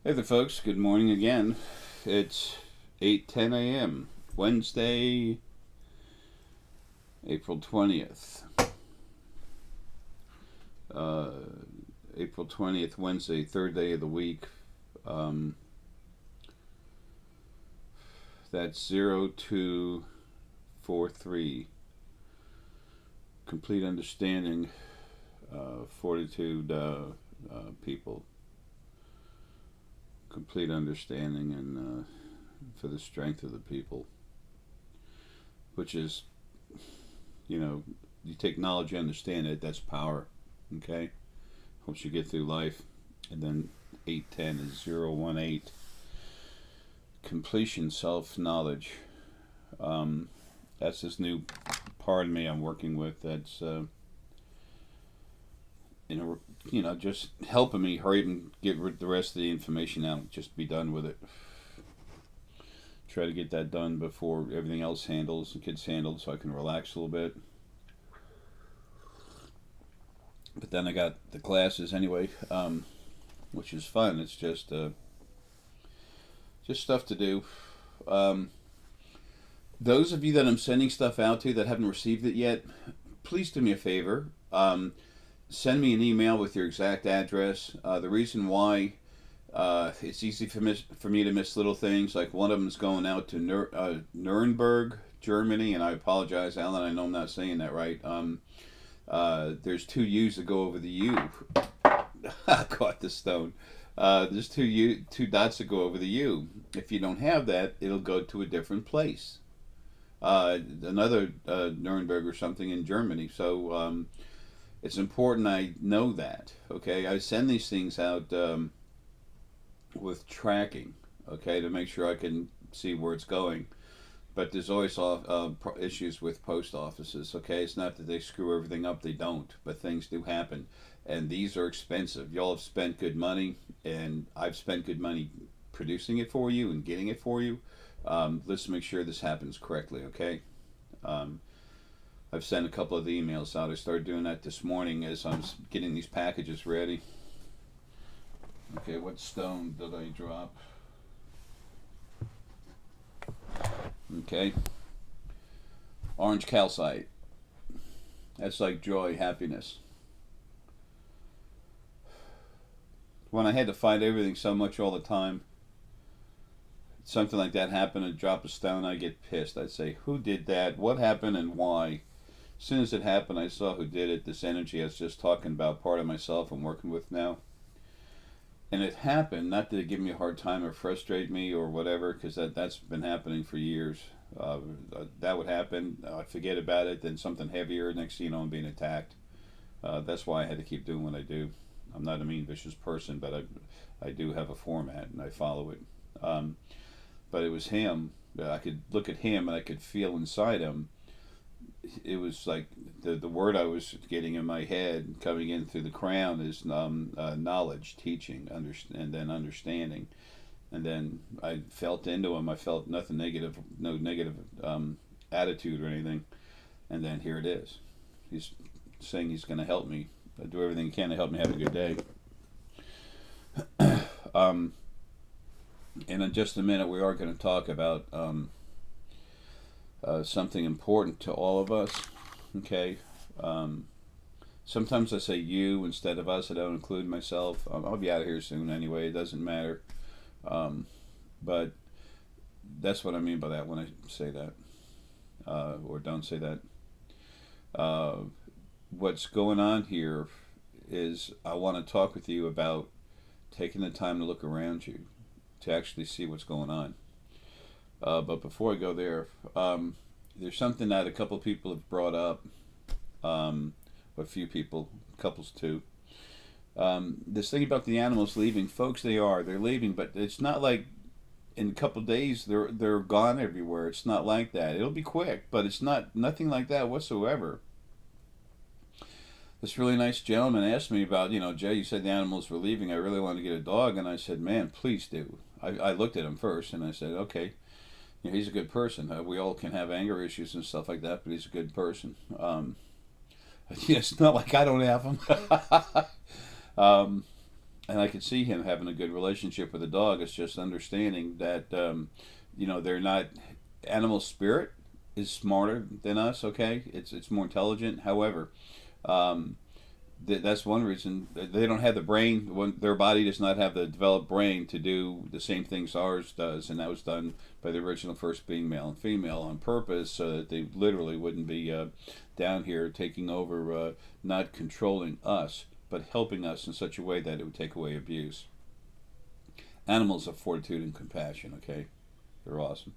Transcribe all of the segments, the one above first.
Hey there, folks. Good morning again. It's 8:10 a.m. Wednesday, April 20th. Uh, April 20th, Wednesday, third day of the week. Um, that's 0243. Complete understanding, fortitude, people. Complete understanding and for the strength of the people, which is, you take knowledge, you understand it, that's power. Okay? Helps you get through life. And then 810 is 018. Completion, self knowledge. That's this new part of me I'm working with that's, just helping me hurry and get the rest of the information out. Just be done with it. Try to get that done before everything else gets handled so I can relax a little bit. But then I got the classes anyway, which is fun. It's just stuff to do. Um, those of you that I'm sending stuff out to that haven't received it yet, please do me a favor. Send me an email with your exact address. The reason why it's easy for me to miss little things, like one of them is going out to Nuremberg, Germany, and I apologize, Alan. I know I'm not saying that right. There's two U's that go over the U. I caught the stone. There's two dots that go over the U. If you don't have that, it'll go to a different place. Another Nuremberg or something in Germany. So it's important I know that. Okay, I send these things out with tracking. Okay, to make sure I can see where it's going. But there's always issues with post offices. Okay, it's not that they screw everything up; they don't. But things do happen, and these are expensive. Y'all have spent good money, and I've spent good money producing it for you and getting it for you. Let's make sure this happens correctly. Okay. Um, I've sent a couple of the emails out. I started doing that this morning as I'm getting these packages ready. Okay, what stone did I drop? Okay, orange calcite. That's like joy, happiness. When I had to fight everything so much all the time, something like that happened, and drop a stone, I get pissed. I'd say, who did that? What happened and why? As soon as it happened, I saw who did it. This energy I was just talking about, part of myself I'm working with now. And it happened, not that it give me a hard time or frustrate me or whatever, because that's been happening for years. That would happen. I forget about it. Then something heavier. Next thing you know, I'm being attacked. That's why I had to keep doing what I do. I'm not a mean, vicious person, but I do have a format and I follow it. But it was him. I could look at him and I could feel inside him. It was like the word I was getting in my head coming in through the crown is knowledge, teaching, and then understanding. And then I felt into him. I felt nothing negative, no negative attitude or anything. And then here it is. He's saying he's going to help me. I do everything he can to help me have a good day. um, and in just a minute, we are going to talk about something important to all of us. Okay. Um, Sometimes I say you instead of us. I don't include myself. I'll be out of here soon anyway. It doesn't matter. Um, but that's what I mean by that when I say that, or don't say that. Uh, what's going on here is I want to talk with you about taking the time to look around you to actually see what's going on. But before I go there, there's something that a couple of people have brought up. A few people, couples too. This thing about the animals leaving, folks, they're leaving, but it's not like in a couple of days they're gone everywhere. It's not like that. It'll be quick, but it's nothing like that whatsoever. This really nice gentleman asked me about, Jay, you said the animals were leaving. I really want to get a dog, and I said, man, please do. I looked at him first, and I said, okay, he's a good person. We all can have anger issues and stuff like that, but he's a good person. It's not like I don't have them. um, and I could see him having a good relationship with the dog. It's just understanding that they're not animal spirit is smarter than us. Okay, it's more intelligent. However, um, that's one reason they don't have the brain. Their body does not have the developed brain to do the same things ours does, and that was done by the original first being male and female on purpose, so that they literally wouldn't be down here taking over, not controlling us, but helping us in such a way that it would take away abuse. Animals have fortitude and compassion. Okay, they're awesome.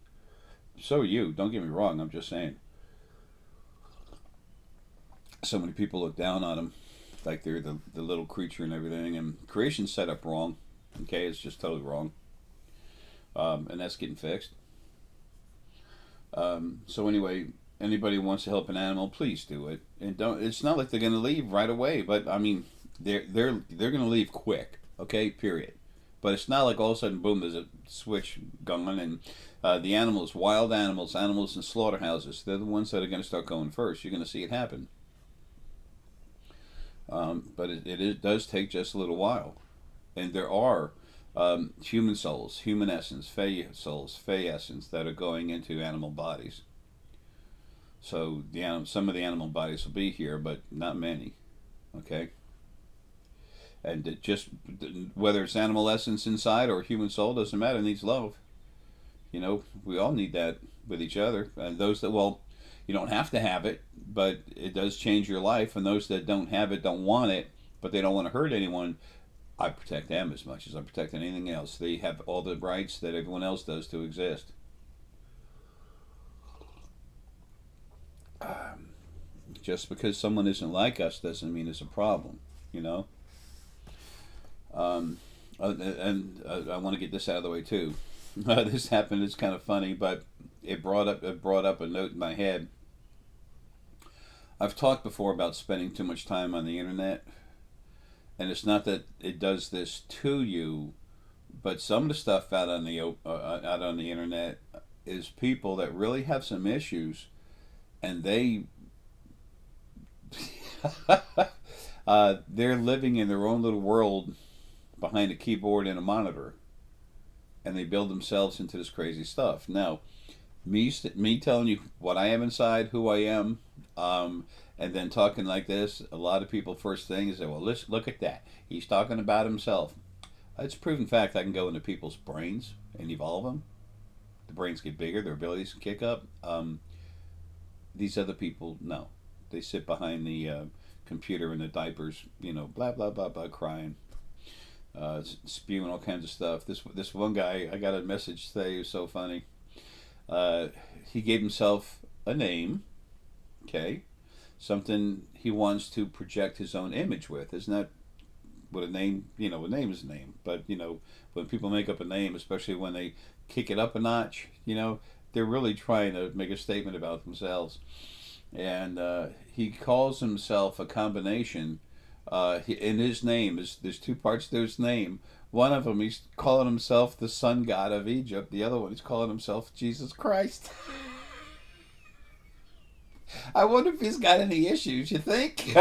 So are you. Don't get me wrong. I'm just saying. So many people look down on them like they're the little creature and everything, and creation's set up wrong. Okay, it's just totally wrong, and that's getting fixed. So anyway, anybody who wants to help an animal, please do it, and don't. It's not like they're going to leave right away, but I mean, they're going to leave quick. Okay, period. But it's not like all of a sudden, boom, there's a switch going, and the animals, wild animals, animals in slaughterhouses, they're the ones that are going to start going first. You're going to see it happen. But it does take just a little while. And there are human souls, human essence, fey souls, fey essence that are going into animal bodies. So some of the animal bodies will be here, but not many. Okay? And just whether it's animal essence inside or human soul, doesn't matter, it needs love. We all need that with each other. And those that, well, you don't have to have it, but it does change your life. And those that don't have it don't want it, but they don't want to hurt anyone. I protect them as much as I protect anything else. They have all the rights that everyone else does to exist. Just because someone isn't like us doesn't mean it's a problem, you know? And I want to get this out of the way too. This happened. It's kind of funny, but it brought up a note in my head. I've talked before about spending too much time on the internet, and it's not that it does this to you, but some of the stuff out on the internet is people that really have some issues, and they're living in their own little world behind a keyboard and a monitor, and they build themselves into this crazy stuff. Now, me telling you what I am inside, who I am, and then talking like this, a lot of people first thing is say, well, let's look at that. He's talking about himself. It's a proven fact. I can go into people's brains and evolve them. The brains get bigger, their abilities can kick up. These other people, no. They sit behind the computer in the diapers, blah, blah, blah, blah, crying. Spewing all kinds of stuff. This one guy, I got a message today, it was so funny. He gave himself a name, okay, something he wants to project his own image with. Isn't that what a name, a name is a name, but, when people make up a name, especially when they kick it up a notch, they're really trying to make a statement about themselves. And he calls himself a combination. In his name, there's two parts to his name. One of them, he's calling himself the sun god of Egypt. The other one, he's calling himself Jesus Christ. I wonder if he's got any issues, you think?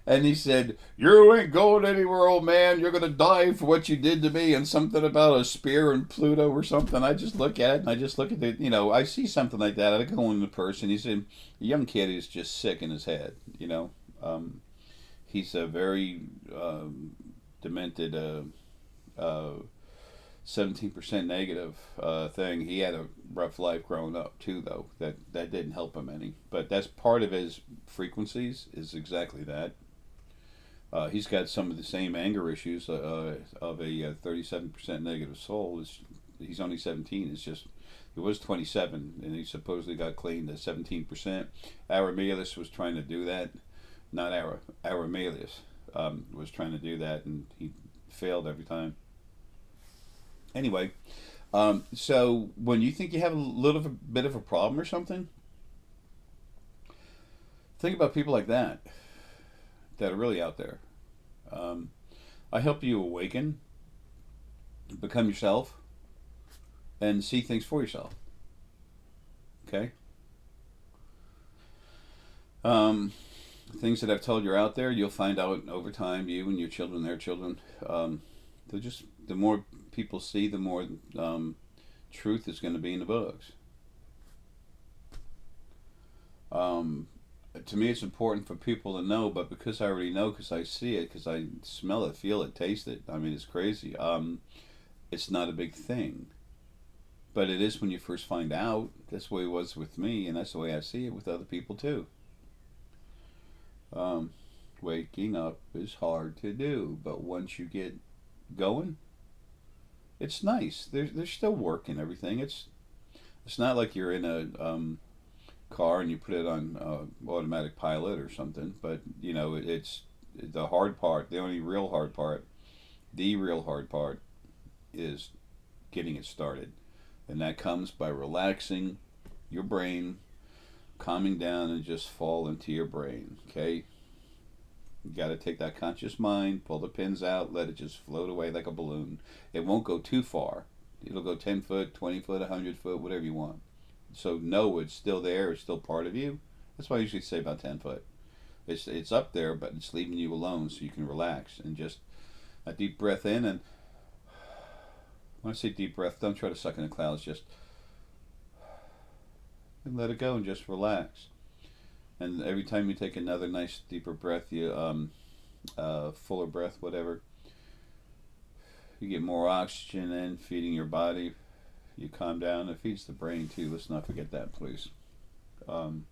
And he said, you ain't going anywhere, old man. You're going to die for what you did to me. And something about a spear and Pluto or something. I just look at it and I just look at the, I see something like that. I go in the person. He said, a young kid is just sick in his head, He's a very demented, 17% negative thing. He had a rough life growing up too, though. That didn't help him any. But that's part of his frequencies is exactly that. He's got some of the same anger issues of a 37% negative soul. He's only 17. It's just he was 27, and he supposedly got cleaned at 17%. Aramelius was trying to do that. Not Aramelius was trying to do that, and he failed every time. Anyway, so when you think you have a bit of a problem or something, think about people like that are really out there. I help you awaken, become yourself, and see things for yourself. Okay? things that I've told you are out there, you'll find out over time, you and your children, their children. They'll just, the more people see, the more truth is going to be in the books. Um, to me, it's important for people to know, but because I already know, because I see it, because I smell it, feel it, taste it, I mean, it's crazy. It's not a big thing. But it is when you first find out. That's the way it was with me, and that's the way I see it with other people too. Um, Waking up is hard to do, but once you get going, it's nice. There's still work and everything. It's not like you're in a car and you put it on automatic pilot or something. But you know, it's the hard part. The only real hard part. The real hard part is getting it started, and that comes by relaxing your brain, calming down, and just fall into your brain. Okay, you got to take that conscious mind, pull the pins out, let it just float away like a balloon. It won't go too far. It'll go 10 foot, 20 foot, 100 foot, whatever you want. So know it's still there, it's still part of you. That's why I usually say about 10 foot. It's up there, but it's leaving you alone so you can relax and just a deep breath in. And when I say deep breath, don't try to suck in the clouds. Just and let it go and just relax. And every time you take another nice deeper breath, you fuller breath, whatever, you get more oxygen in, feeding your body. You calm down. It feeds the brain too. Let's not forget that, please. Um,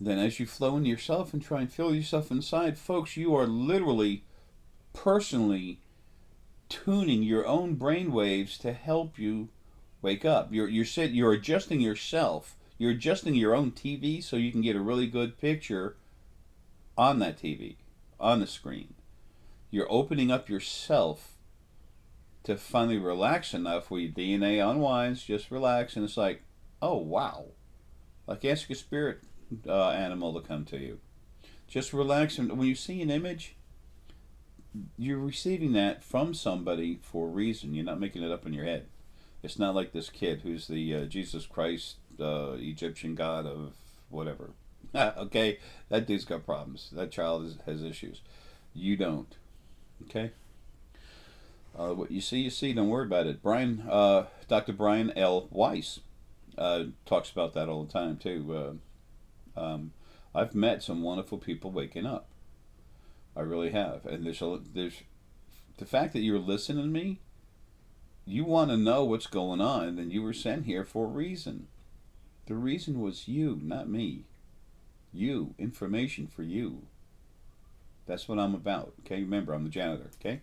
then, as you flow into yourself and try and feel yourself inside, folks, you are literally, personally tuning your own brain waves to help you wake up. You're adjusting yourself. You're adjusting your own TV so you can get a really good picture on that TV, on the screen. You're opening up yourself to finally relax enough where your DNA unwinds, just relax, and it's like, oh wow. Like ask a spirit animal to come to you. Just relax, and when you see an image, you're receiving that from somebody for a reason. You're not making it up in your head. It's not like this kid who's the Jesus Christ Egyptian god of whatever. Okay, that dude's got problems. That child has issues. You don't. Okay. What you see, you see. Don't worry about it. Dr. Brian L. Weiss talks about that all the time too. I've met some wonderful people waking up. I really have, and there's the fact that you're listening to me. You want to know what's going on, and you were sent here for a reason. The reason was you, not me. You, information for you. That's what I'm about. Okay, remember, I'm the janitor. Okay.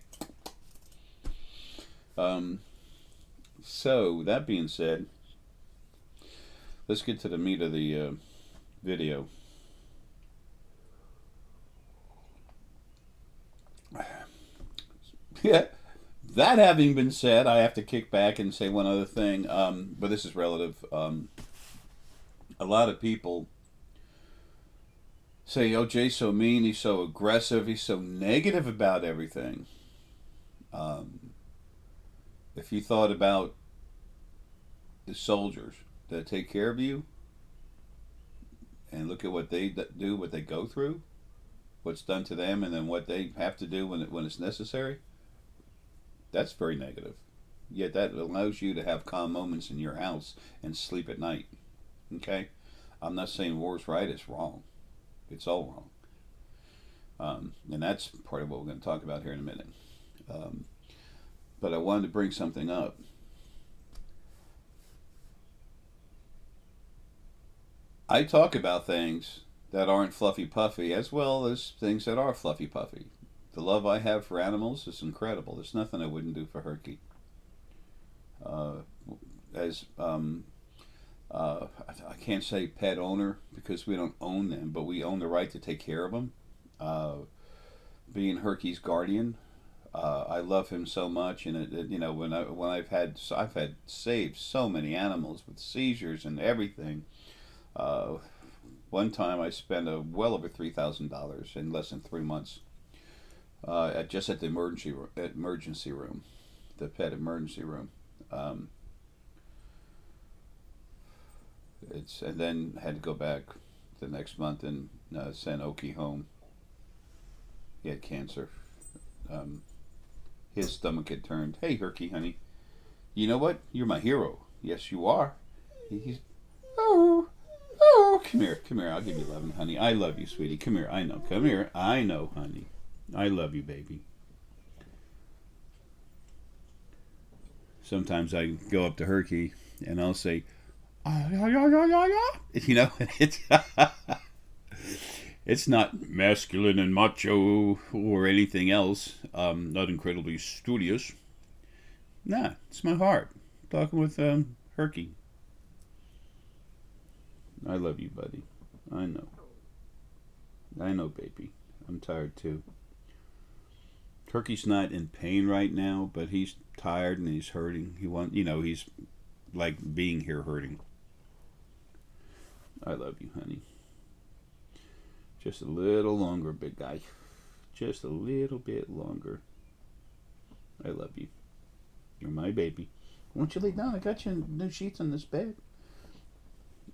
So that being said, let's get to the meat of the video. Yeah. That having been said, I have to kick back and say one other thing, but this is relative. A lot of people say, "Oh, Jay's so mean. He's so aggressive. He's so negative about everything." If you thought about the soldiers that take care of you, and look at what they do, what they go through, what's done to them, and then what they have to do when it's necessary. That's very negative. Yet that allows you to have calm moments in your house and sleep at night. Okay? I'm not saying war's right, it's wrong. It's all wrong. And that's part of what we're going to talk about here in a minute. But I wanted to bring something up. I talk about things that aren't fluffy puffy as well as things that are fluffy puffy. The love I have for animals is incredible. There's nothing I wouldn't do for Herckie. I can't say pet owner because we don't own them, but we own the right to take care of them. Being Herckie's guardian, I love him so much, and you know when I've had saved so many animals with seizures and everything. One time I spent well over $3,000 in less than 3 months. Just at the emergency room, the pet emergency room. And then had to go back the next month and sent Oki home. He had cancer. Um, his stomach had turned. Hey, Herckie, honey. You know what? You're my hero. Yes, you are. He's. Oh, oh, come here, come here. I'll give you loving, honey. I love you, sweetie. Come here. I know. Come here. I know, honey. I love you, baby. Sometimes I go up to Herckie and I'll say, ah, yeah, yeah, yeah, yeah, yeah. You know, it's it's not masculine and macho or anything else. Not incredibly studious. Nah, it's my heart. Talking with Herckie. I love you, buddy. I know. I know, baby. I'm tired too. Herckie's not in pain right now, but he's tired and he's hurting. He's like being here hurting. I love you, honey. Just a little longer, big guy. Just a little bit longer. I love you. You're my baby. Why don't you lay down? I got you new sheets on this bed.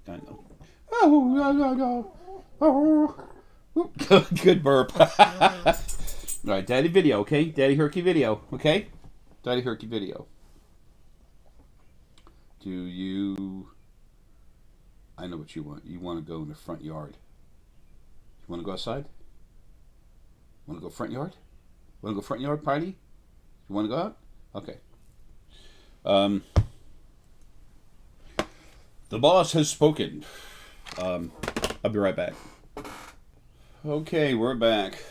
I know. Oh, no, no, no. Oh. Good burp. All right, Daddy video, okay? Daddy Herckie video, okay? Daddy Herckie video. Do you... I know what you want. You want to go in the front yard. You want to go outside? Want to go front yard? Want to go front yard party? You want to go out? Okay. The boss has spoken. I'll be right back. Okay, we're back.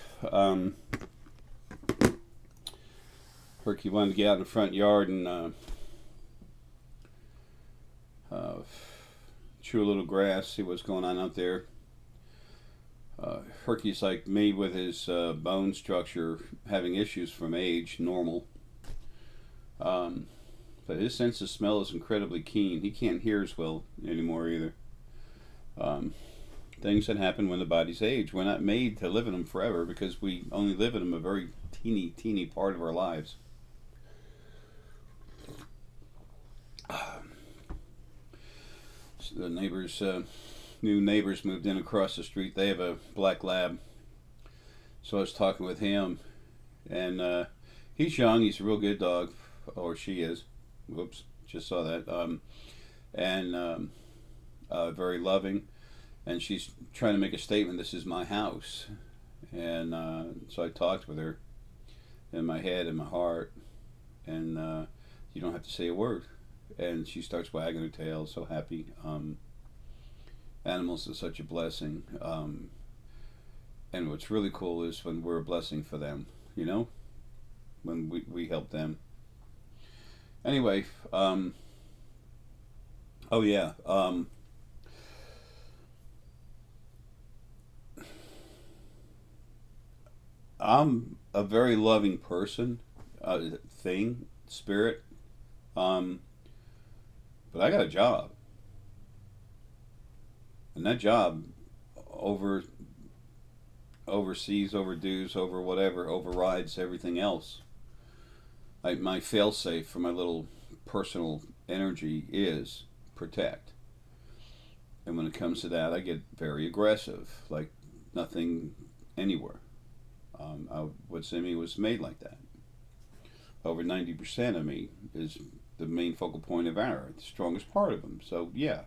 Herckie wanted to get out in the front yard and chew a little grass, see what's going on out there. Herckie's like me with his bone structure having issues from age, normal. But his sense of smell is incredibly keen. He can't hear as well anymore either. Things that happen when the body's age. We're not made to live in them forever because we only live in them a very teeny part of our lives. So the neighbors, new neighbors moved in across the street. They have a black lab. So I was talking with him, and he's young. He's a real good dog, or she is. Whoops, just saw that. And very loving. And she's trying to make a statement. This is my house, and so I talked with her in my head and my heart, and you don't have to say a word. And she starts wagging her tail, so happy. Animals are such a blessing. And what's really cool is when we're a blessing for them, you know? When we help them. Anyway, oh yeah, I'm a very loving person, spirit, but I got a job. And that job oversees, overdoes, over whatever, overrides everything else. Like my failsafe for my little personal energy is protect. And when it comes to that, I get very aggressive, like nothing anywhere. What's in me was made like that. Over 90% of me is the main focal point of error, the strongest part of them. So yeah,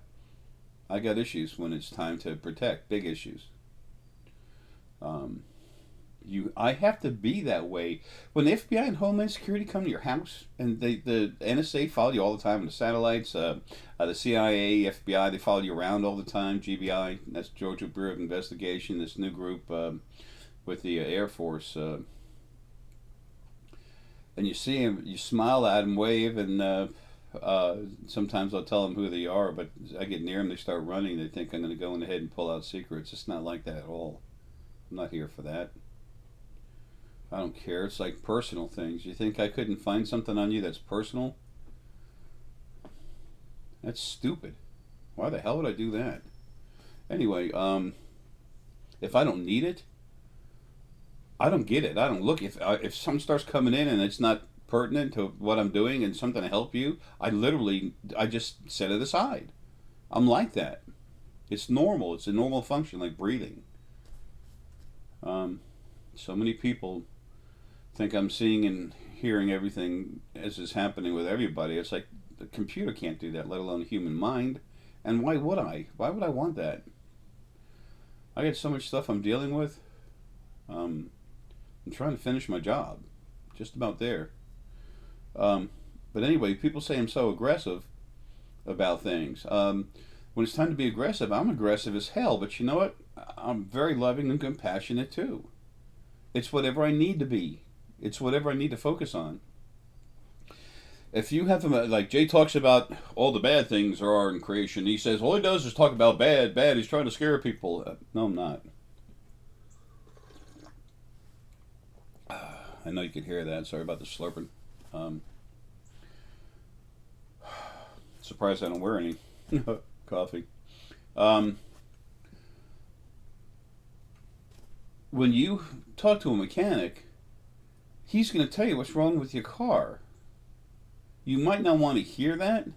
I got issues when it's time to protect, big issues. I have to be that way. When the FBI and Homeland Security come to your house, and the NSA follow you all the time on the satellites, the CIA, FBI, they follow you around all the time. GBI, that's Georgia Bureau of Investigation, this new group with the Air Force. And you see them, you smile at them, wave, and sometimes I'll tell them who they are, but I get near them, they start running, they think I'm going to go in ahead and pull out secrets. It's not like that at all. I'm not here for that. I don't care. It's like personal things. You think I couldn't find something on you that's personal? That's stupid. Why the hell would I do that? Anyway, if I don't need it, I don't get it. I don't look. If something starts coming in and it's not pertinent to what I'm doing and something to help you, I just set it aside. I'm like that. It's normal. It's a normal function, like breathing. So many people think I'm seeing and hearing everything as is happening with everybody. It's like the computer can't do that, let alone the human mind. And why would I? Why would I want that? I got so much stuff I'm dealing with. I'm trying to finish my job. Just about there. But anyway, people say I'm so aggressive about things. When it's time to be aggressive, I'm aggressive as hell. But you know what? I'm very loving and compassionate too. It's whatever I need to be. It's whatever I need to focus on. If you have like Jay talks about all the bad things there are in creation, he says all he does is talk about bad, bad. He's trying to scare people. No, I'm not. I know you could hear that. Sorry about the slurping. Surprised I don't wear any coffee. When you talk to a mechanic, he's going to tell you what's wrong with your car. You might not want to hear that,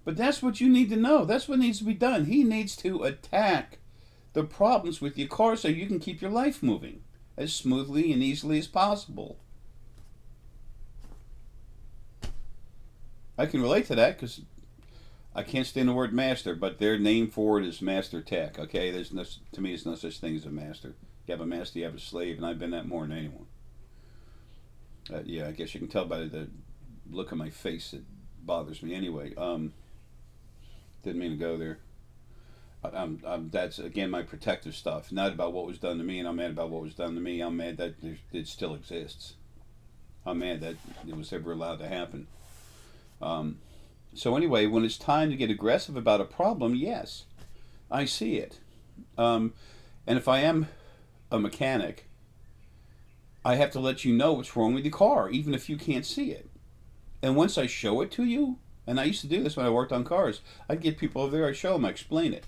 but that's what you need to know. That's what needs to be done. He needs to attack the problems with your car so you can keep your life moving as smoothly and easily as possible. I can relate to that because I can't stand the word master, but their name for it is master tech. Okay, there's no, to me, there's no such thing as a master. You have a master, you have a slave, and I've been that more than anyone. Yeah, I guess you can tell by the look on my face it bothers me anyway. Didn't mean to go there. That's again my protective stuff, not about what was done to me, and I'm mad about what was done to me. I'm mad that it still exists. I'm mad that it was ever allowed to happen. So anyway, when it's time to get aggressive about a problem, yes, I see it. And if I am a mechanic, I have to let you know what's wrong with your car, even if you can't see it. And once I show it to you, and I used to do this when I worked on cars, I'd get people over there, I show them, I explain it.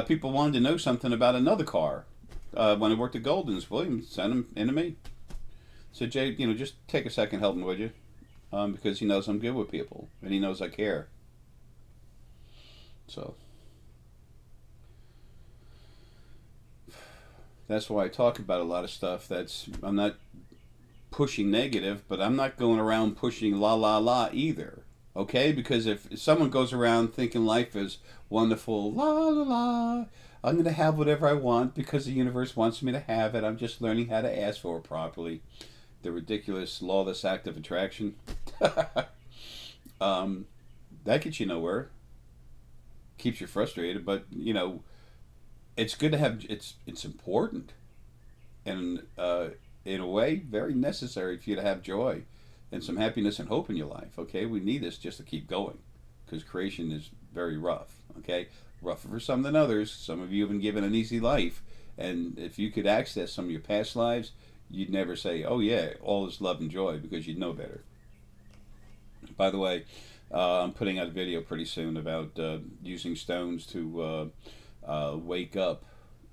People wanted to know something about another car. When I worked at Golden's, William sent them into me. Said, Jay, just take a second, help me, would you? Because he knows I'm good with people, and he knows I care. So that's why I talk about a lot of stuff. I'm not pushing negative, but I'm not going around pushing la la la either. Okay? Because if someone goes around thinking life is wonderful, la la la, I'm going to have whatever I want because the universe wants me to have it. I'm just learning how to ask for it properly. The ridiculous lawless act of attraction. That gets you nowhere. Keeps you frustrated, but it's good to have. It's important, and in a way, very necessary for you to have joy and some happiness and hope in your life. Okay, we need this just to keep going, because creation is very rough. Okay, rougher for some than others. Some of you have been given an easy life, and if you could access some of your past lives, you'd never say, "Oh yeah, all is love and joy," because you'd know better. By the way, I'm putting out a video pretty soon about using stones to wake up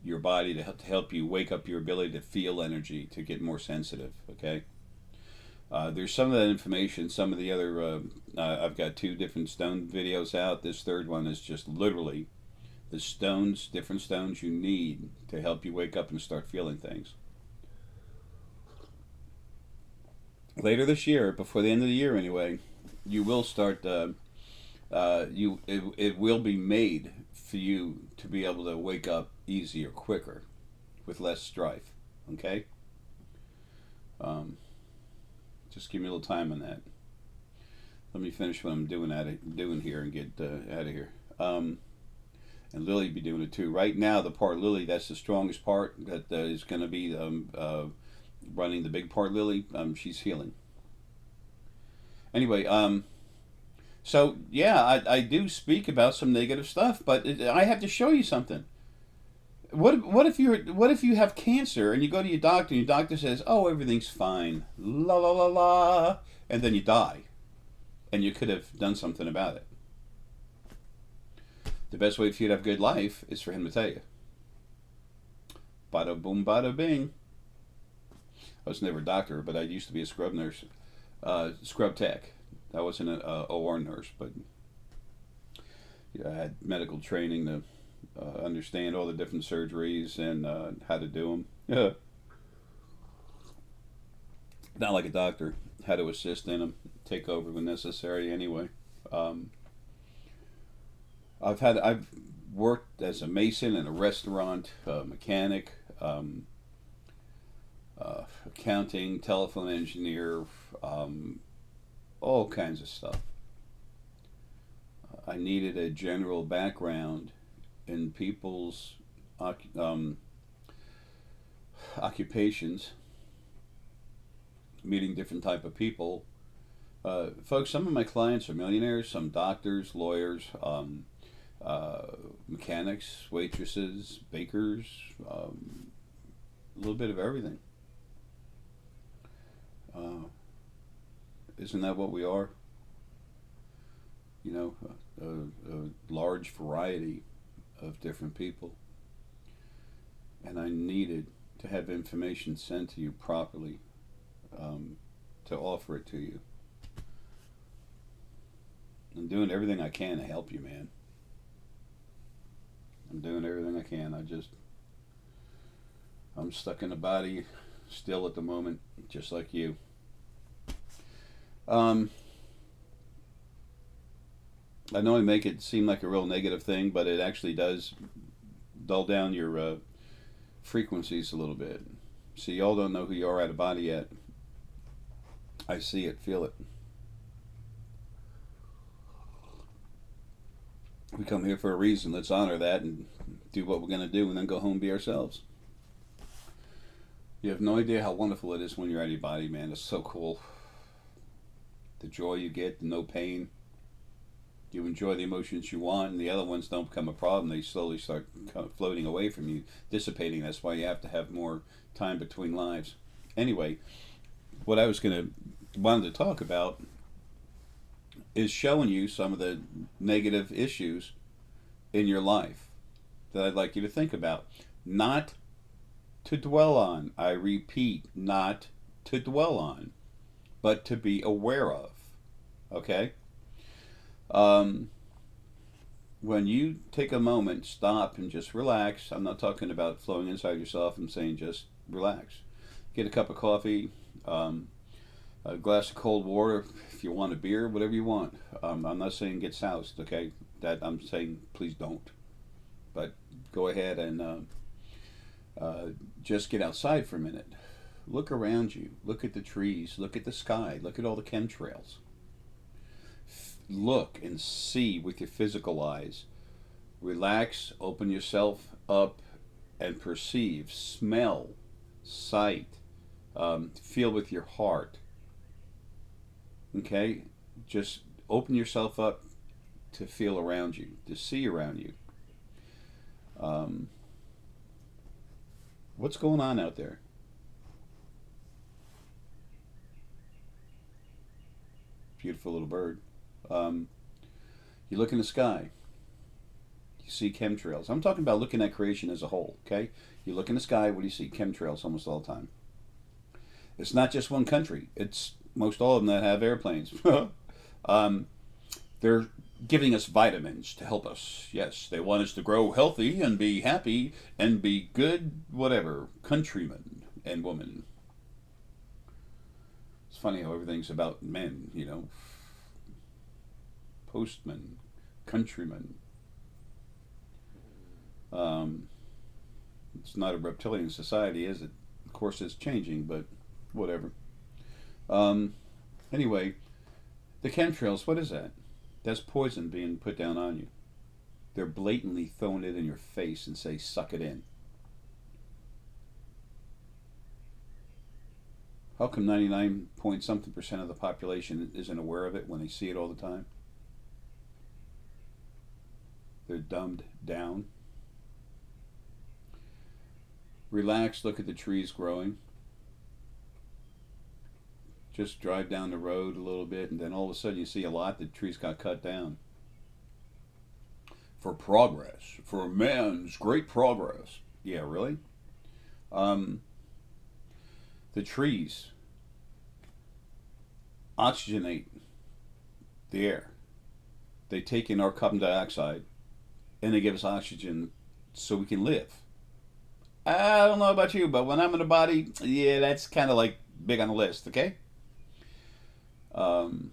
your body to help you wake up your ability to feel energy, to get more sensitive. Okay. There's some of that information. Some of the other, I've got 2 different stone videos out. This third one is just literally the stones, different stones you need to help you wake up and start feeling things. Later this year, before the end of the year anyway, you will start. It will be made for you to be able to wake up easier, quicker, with less strife. Okay. Just give me a little time on that. Let me finish what I'm doing here and get out of here. And Lily be doing it too. Right now, the part Lily, that's the strongest part that is going to be running the big part. Lily, she's healing. Anyway, so yeah, I do speak about some negative stuff, but I have to show you something. What if you have cancer and you go to your doctor and your doctor says, "Oh, everything's fine, la la la la," and then you die, and you could have done something about it. The best way for you to have a good life is for him to tell you. Bada boom, bada bing. I was never a doctor, but I used to be a scrub nurse, scrub tech. I wasn't an OR nurse, but I had medical training to understand all the different surgeries and how to do them. Yeah. Not like a doctor, how to assist in them, take over when necessary. Anyway, um, I've worked as a mason in a restaurant, mechanic, accounting, telephone engineer, um, all kinds of stuff. I needed a general background in people's um, occupations, meeting different type of people. Folks, some of my clients are millionaires, some doctors, lawyers, uh, mechanics, waitresses, bakers, a little bit of everything. Uh, isn't that what we are? You know, a large variety of different people. And I needed to have information sent to you properly, um, to offer it to you. I'm doing everything I can to help you, man. I'm doing everything I can. I'm stuck in a body still at the moment, just like you. Um, I know I make it seem like a real negative thing, but it actually does dull down your frequencies a little bit. See, y'all don't know who you are out of body yet. I see it, feel it. We come here for a reason. Let's honor that and do what we're going to do and then go home and be ourselves. You have no idea how wonderful it is when you're out of your body, man. It's so cool. The joy you get, the no pain. You enjoy the emotions you want, and the other ones don't become a problem. They slowly start floating away from you, dissipating. That's why you have to have more time between lives. Anyway, what I was wanted to talk about is showing you some of the negative issues in your life that I'd like you to think about. Not to dwell on. I repeat, not to dwell on, but to be aware of. Okay? Um, when you take a moment, stop and just relax. I'm not talking about flowing inside yourself. I'm saying just relax. Get a cup of coffee, a glass of cold water, if you want a beer, whatever you want. I'm not saying get soused, okay? That I'm saying please don't. But go ahead and uh, just get outside for a minute. Look around you. Look at the trees. Look at the sky. Look at all the chemtrails. Look and see with your physical eyes. Relax, open yourself up, and perceive, smell, sight, feel with your heart. Okay? Just open yourself up to feel around you, to see around you. Um, what's going on out there? Beautiful little bird. Um, you look in the sky, you see chemtrails. I'm talking about looking at creation as a whole, okay? You look in the sky, what do you see? Chemtrails almost all the time. It's not just one country, it's most all of them that have airplanes. um, they're giving us vitamins to help us. Yes, they want us to grow healthy and be happy and be good, whatever, countrymen and women. It's funny how everything's about men, you know. Postmen, countrymen. Um, it's not a reptilian society, is it? Of course, it's changing, but whatever. Um, anyway, the chemtrails, what is that? That's poison being put down on you. They're blatantly throwing it in your face and say, suck it in. How come 99 point something percent of the population isn't aware of it when they see it all the time? They're dumbed down. Relax, look at the trees growing. Just drive down the road a little bit, and then all of a sudden you see a lot that trees got cut down. For progress, for man's great progress. Yeah, really? Um, the trees oxygenate the air. They take in our carbon dioxide and they give us oxygen so we can live. I don't know about you, but when I'm in a body, yeah, that's kind of like big on the list, okay? Um,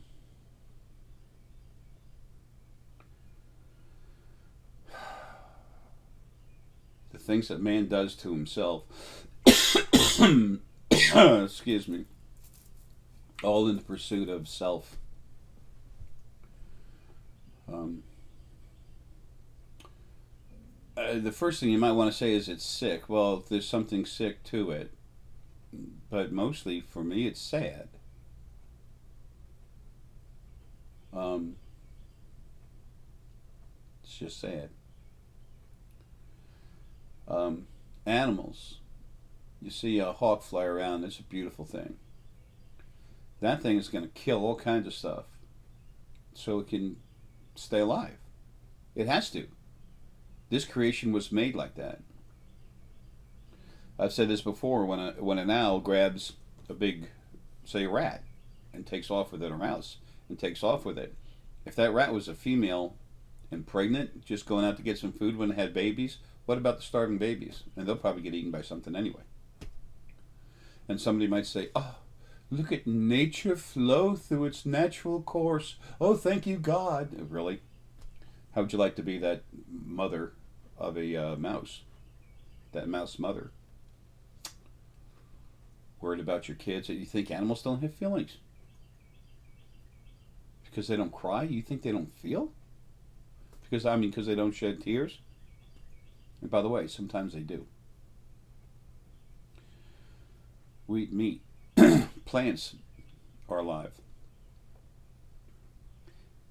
the things that man does to himself, excuse me, all in the pursuit of self. Um, the first thing you might want to say is it's sick. Well, there's something sick to it, but mostly for me, it's sad. Um, it's just sad. Um, Animals. You see a hawk fly around, it's a beautiful thing. That thing is going to kill all kinds of stuff so it can stay alive. It has to. This creation was made like that. I've said this before. When an owl grabs a big, say, a rat, and takes off with it, or mouse, and takes off with it, if that rat was a female and pregnant, just going out to get some food when it had babies, what about the starving babies? And they'll probably get eaten by something anyway. And somebody might say, "Oh, look at nature flow through its natural course. Oh, thank you, God." Really? How would you like to be that mother of a mouse? That mouse mother? Worried about your kids? You think animals don't have feelings? Because they don't cry? You think they don't feel? Because they don't shed tears? And by the way, sometimes they do. We eat meat. Plants are alive.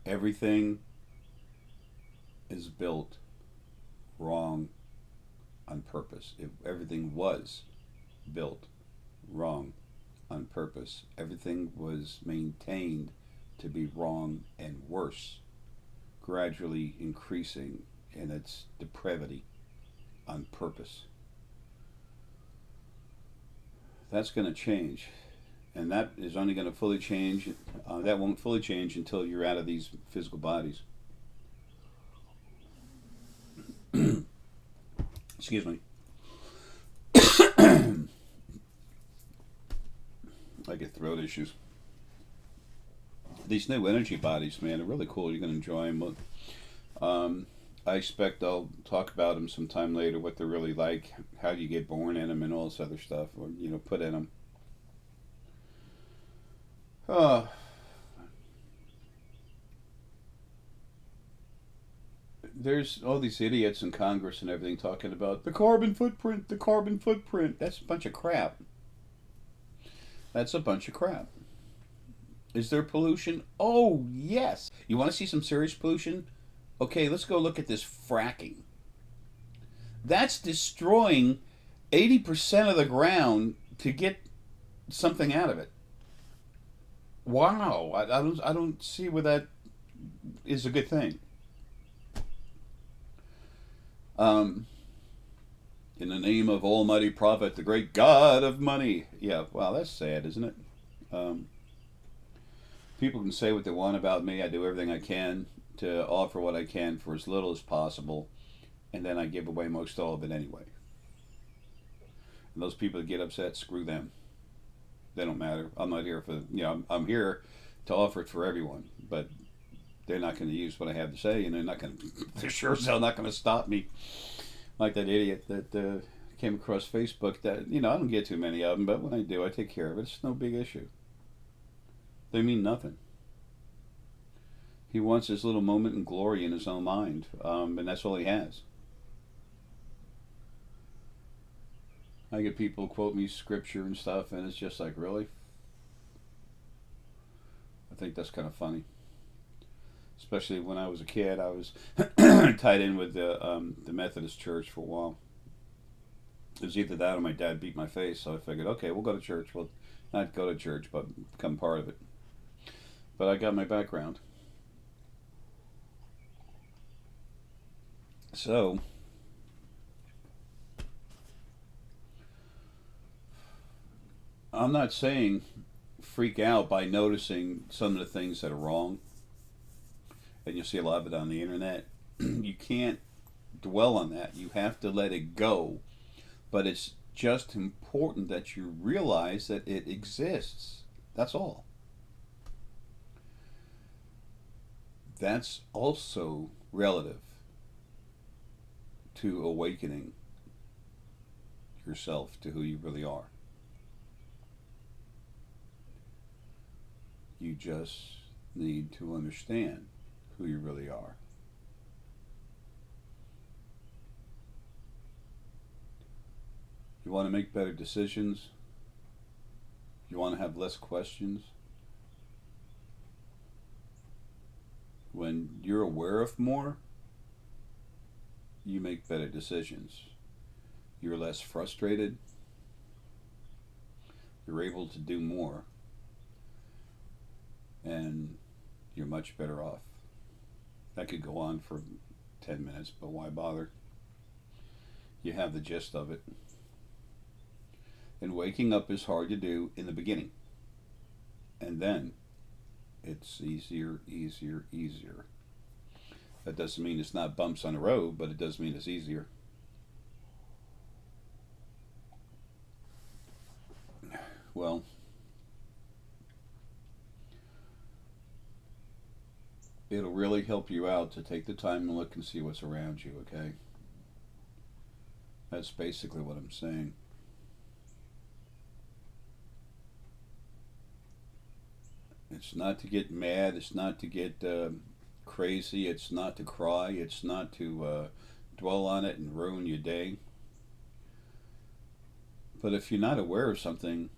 Everything is built wrong on purpose. Everything was built wrong on purpose. Everything was maintained to be wrong and worse, gradually increasing in its depravity on purpose. That's going to change, and that is only going to fully change. That won't fully change until you're out of these physical bodies. Excuse me. I get throat issues. These new energy bodies, man, are really cool. You're going to enjoy them. I expect I'll talk about them sometime later, what they're really like, how you get born in them, and all this other stuff, or, put in them. There's all these idiots in Congress and everything talking about the carbon footprint, the carbon footprint. That's a bunch of crap. That's a bunch of crap. Is there pollution? Oh, yes. You want to see some serious pollution? Okay, let's go look at this fracking. That's destroying 80% of the ground to get something out of it. Wow, I don't see where that is a good thing. In the name of Almighty Prophet, the great God of money. Yeah, wow, that's sad, isn't it? People can say what they want about me. I do everything I can to offer what I can for as little as possible, and then I give away most all of it anyway. And those people that get upset, screw them. They don't matter. I'm not here for, I'm here to offer it for everyone, but they're not going to use what I have to say, and they're sure as hell not going to stop me. Like that idiot that came across Facebook that, I don't get too many of them, but when I do, I take care of it. It's no big issue. They mean nothing. He wants his little moment in glory in his own mind, and that's all he has. I get people quote me scripture and stuff, and it's just like, really? I think that's kind of funny. Especially when I was a kid, I was tied in with the Methodist Church for a while. It was either that or my dad beat my face, so I figured, okay, we'll go to church. Well, not go to church, but become part of it. But I got my background. So, I'm not saying freak out by noticing some of the things that are wrong. And you'll see a lot of it on the internet. You can't dwell on that. You have to let it go. But it's just important that you realize that it exists. That's all. That's also relative to awakening yourself to who you really are. You just need to understand who you really are. You want to make better decisions? You want to have less questions? When you're aware of more, you make better decisions. You're less frustrated. You're able to do more. And you're much better off. That could go on for 10 minutes, but why bother? You have the gist of it. And waking up is hard to do in the beginning. And then it's easier, easier, easier. That doesn't mean it's not bumps on the road, but it does mean it's easier. Well, it'll really help you out to take the time and look and see what's around you, okay? That's basically what I'm saying. It's not to get mad, it's not to get crazy, it's not to cry, it's not to dwell on it and ruin your day. But if you're not aware of something,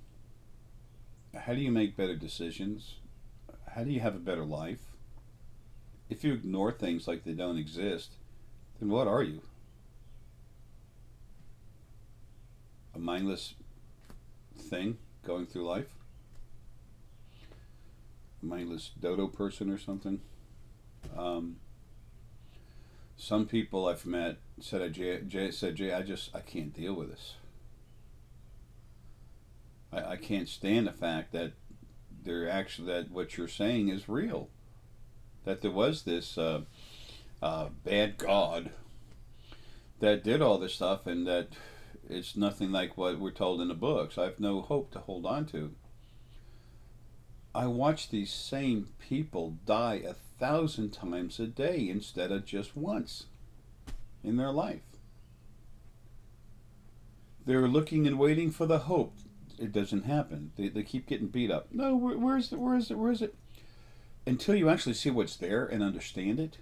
how do you make better decisions? How do you have a better life? If you ignore things like they don't exist, then what are you? A mindless thing going through life? A mindless dodo person or something? Some people I've met said, Jay, I can't deal with this. I can't stand the fact that that what you're saying is real. That there was this bad God that did all this stuff, and that it's nothing like what we're told in the books. I have no hope to hold on to. I watch these same people die 1,000 times a day instead of just once in their life. They're looking and waiting for the hope. It doesn't happen. They keep getting beat up. No, where is it? Until you actually see what's there and understand it,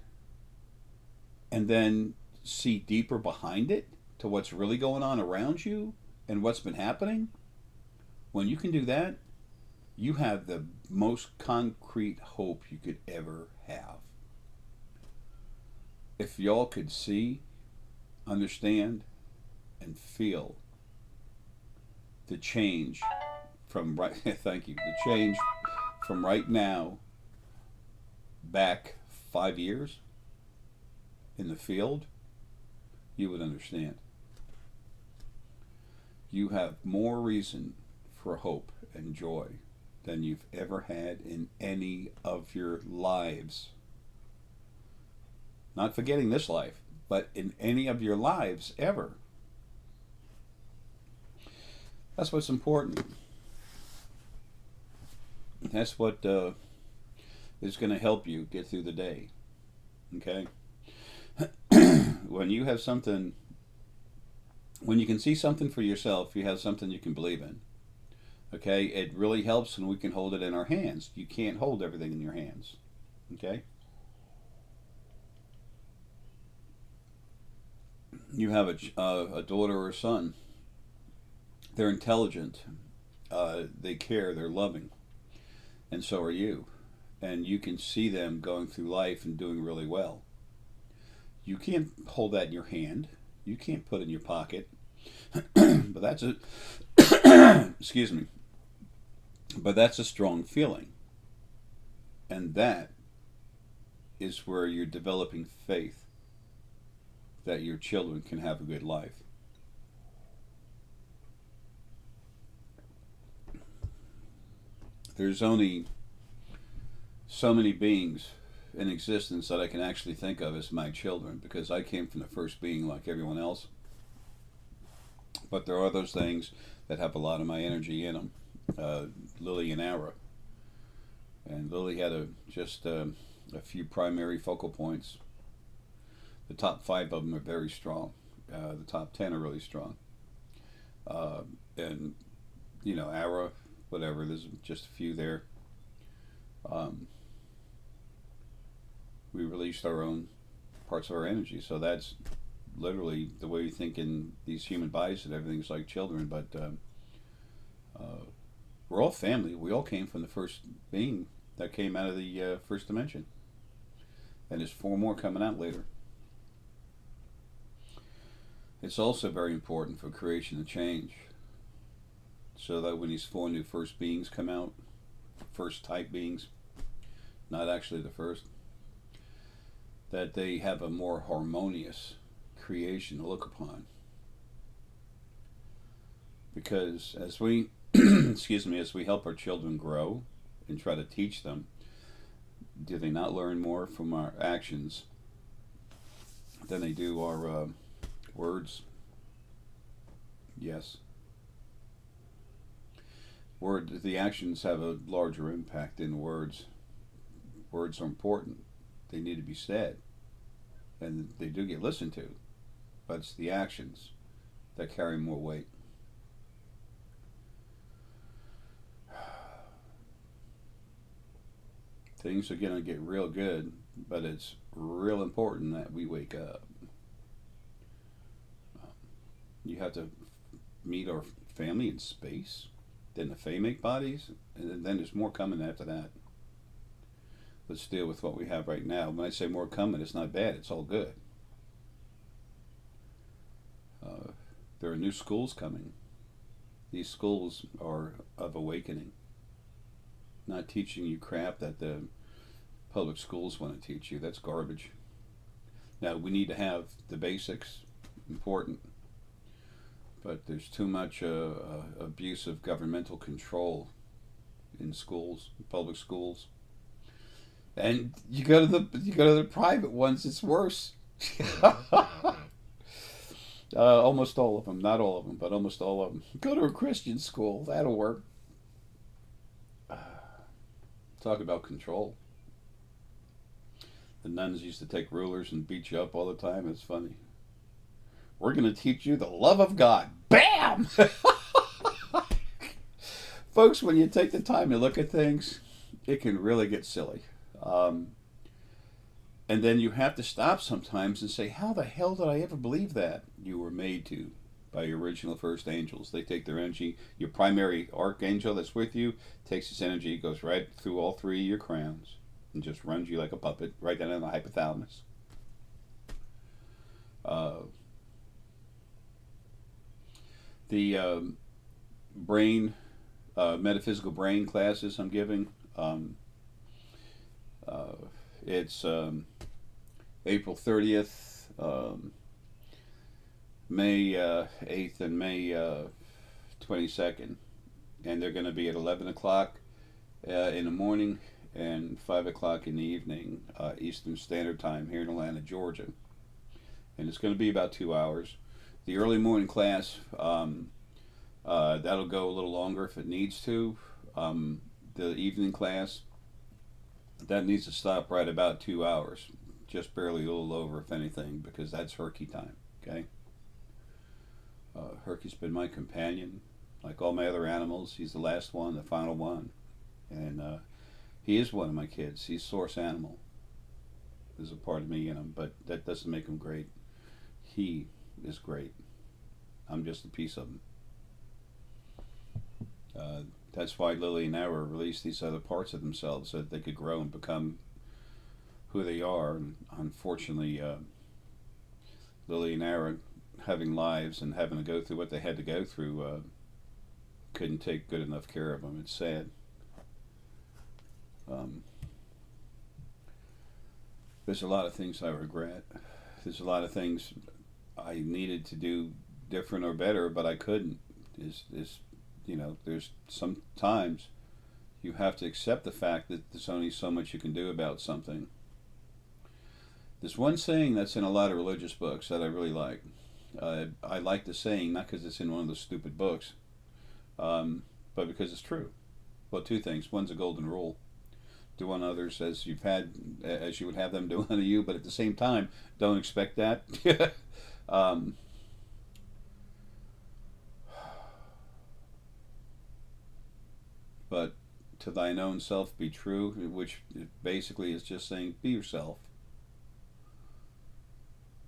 and then see deeper behind it to what's really going on around you and what's been happening, when you can do that, you have the most concrete hope you could ever have. If y'all could see, understand, and feel the change from right thank you, the change from right now back 5 years in the field, you would understand. You have more reason for hope and joy than you've ever had in any of your lives. Not forgetting this life, but in any of your lives ever. That's what's important. That's what is going to help you get through the day. Okay? When you have something, when you can see something for yourself, you have something you can believe in. Okay? It really helps when we can hold it in our hands. You can't hold everything in your hands. Okay? You have a daughter or a son. They're intelligent. They care. They're loving. And so are you. And you can see them going through life and doing really well. You can't hold that in your hand. You can't put it in your pocket. But that's excuse me. But that's a strong feeling. And that is where you're developing faith that your children can have a good life. There's only so many beings in existence that I can actually think of as my children, because I came from the first being like everyone else. But there are those things that have a lot of my energy in them. Lily and Ara. And Lily had just a few primary focal points. The top 5 of them are very strong. The top 10 are really strong. And, Ara, whatever, there's just a few there. We released our own parts of our energy. So that's literally the way we think in these human bodies, and everything's like children. But we're all family. We all came from the first being that came out of the first dimension. And there's 4 more coming out later. It's also very important for creation to change, so that when these 4 new first beings come out, first type beings, not actually the first, that they have a more harmonious creation to look upon. Because as we as we help our children grow and try to teach them, do they not learn more from our actions than they do our words? Yes. The actions have a larger impact than words. Words are important. They need to be said, and they do get listened to, but it's the actions that carry more weight. Things are going to get real good, but it's real important that we wake up. You have to meet our family in space, then the Fae-make bodies, and then there's more coming after that. Let's deal with what we have right now. When I say more coming, it's not bad, it's all good. There are new schools coming. These schools are of awakening, not teaching you crap that the public schools want to teach you. That's garbage. Now, we need to have the basics, important, but there's too much abuse of governmental control in schools, public schools. And you go to the private ones, it's worse. Almost all of them, not all of them, but almost all of them. Go to a Christian school, that'll work. Talk about control. The nuns used to take rulers and beat you up all the time. It's funny. We're going to teach you the love of God. Bam! Folks, when you take the time to look at things, it can really get silly. And then you have to stop sometimes and say, how the hell did I ever believe that? You were made to by your original first angels. They take their energy. Your primary archangel that's with you takes his energy, goes right through all 3 of your crowns, and just runs you like a puppet right down in the hypothalamus. The brain, metaphysical brain classes I'm giving, it's April 30th, May 8th, and May 22nd. And they're going to be at 11 o'clock in the morning and 5 o'clock in the evening, Eastern Standard Time here in Atlanta, Georgia. And it's going to be about 2 hours. The early morning class, that'll go a little longer if it needs to. The evening class, that needs to stop right about 2 hours. Just barely a little over, if anything, because that's Herckie time, okay? Herckie's been my companion. Like all my other animals, he's the last one, the final one. And he is one of my kids. He's source animal. There's a part of me in him, but that doesn't make him great. He is great. I'm just a piece of him. That's why Lily and Ara released these other parts of themselves so that they could grow and become who they are. And unfortunately, Lily and Ara, having lives and having to go through what they had to go through, couldn't take good enough care of them. It's sad. There's a lot of things I regret. There's a lot of things I needed to do different or better, but I couldn't. There's sometimes you have to accept the fact that there's only so much you can do about something. There's one saying that's in a lot of religious books that I really like. I like the saying not because it's in one of those stupid books, but because it's true. Well, two things. One's a golden rule: do unto others as you would have them do unto you. But at the same time, don't expect that. um, but to thine own self be true, which basically is just saying be yourself.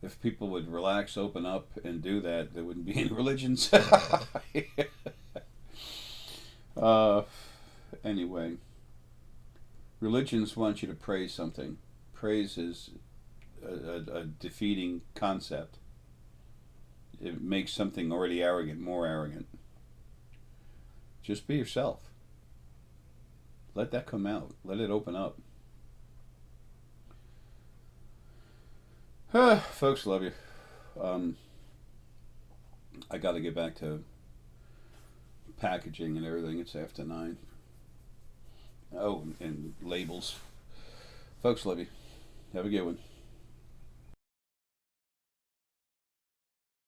If people would relax, open up, and do that, there wouldn't be any religions. uh, anyway, religions want you to praise something. Praise is a defeating concept. It makes something already arrogant more arrogant. Just be yourself. Let that come out. Let it open up. Folks, love you. I got to get back to packaging and everything. It's after 9. Oh, and labels. Folks, love you. Have a good one.